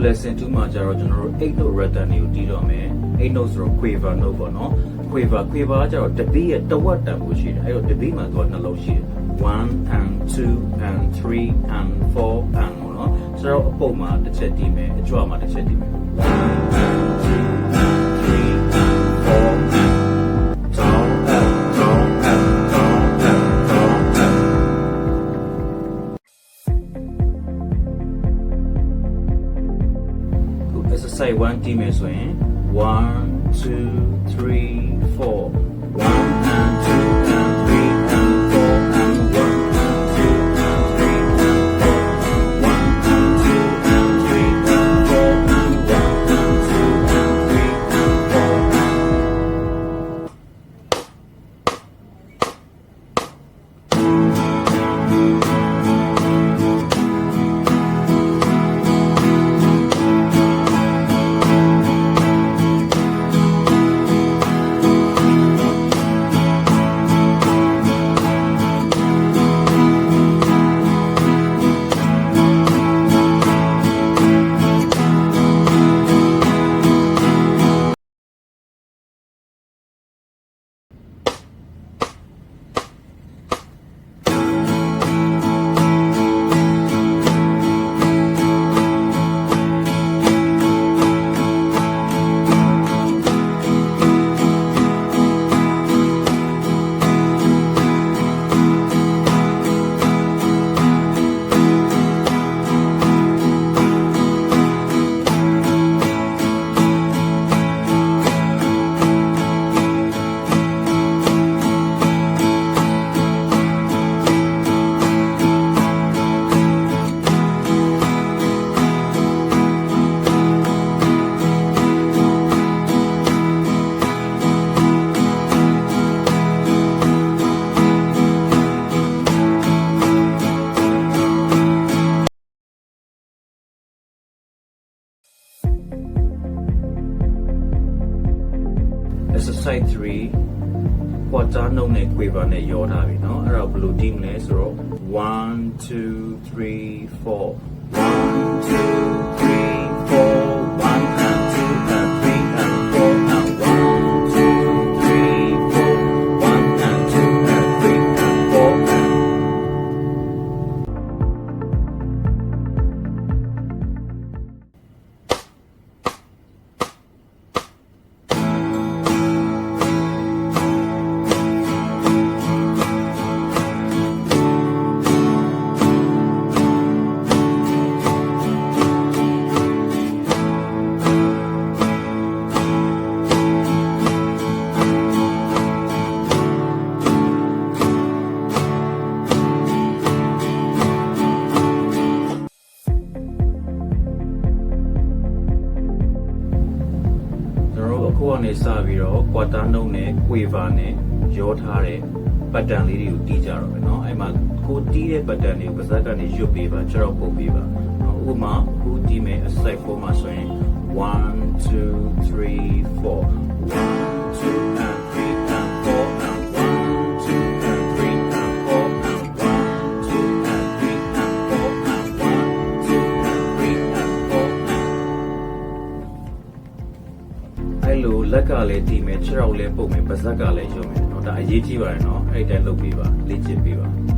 lesson 2မှာကျတော့ကျွန်တော်တို့8 note rhythm တွေကိုတီးတော့မယ်8 note ဆိုတော့ quiver note ပေါ့နော် quiver ကျတော့တပည့်ရဲ့တဝက်တန်ဖို့ရှိတယ်အဲ့တော့တပည့်မှာသူကနှလုံးရှိတယ်1 and 2 and 3 and 4 and ပေါ့နော်ဆိုတော့အပုတ်မှာတစ်ချက်တီးမယ်အကြွမှာတစ်ချက်တီးမယ်1 and 2 and 3 and 4 and down up down up down up down up exercise 1တီးမယ်ဆိုရင်1 2 3 4 1 and 2 and 3 and 4 and 1 and 2 and 3 and 4 1 and 2 and 3 and 4 and 1 and 2 and 3 and 3 quarter note နဲ့ quiver နဲ့ရောထားပြီเนาะအဲ့တော့ဘယ်လိုတီးမလဲဆိုတော့1 2 3 4 1 2 3 4 1 and 2 and 3 and 4 and 1 2 3 4 1 and 2 and 3 and 4 andအခုကနေစပြီးတော့ quarter note နဲ့ quiver နဲ့ရောထားတဲ့ pattern လေးတွေကိုတီးကြတော့မယ်เนาะအဲ့မှာကိုတီးတဲ့ pattern တွေကိုပါးစပ်ကနေရွတ်ပေးပါခြေတော့ပုတ်ပေးပါဥပမာအခုတီးမယ် exercise 4မှာဆိုရင်1 2 3 4 1 2 and 3 and 4 and 1 2 and 3 and 4 and 1 2 and 3 and 4 and 1 2 and 3 and 4 andအဲ့လိုလက်ကလည်းတီးမယ်ခြေထောက်လည်းပုတ်မယ်ပါးစပ်ကလည်းရုံမယ်เนาะဒါအရေးကြီးပါတယ်เนาะအဲ့ဒါလုပ်ပေးပါလေ့ကျင့်ပေးပါ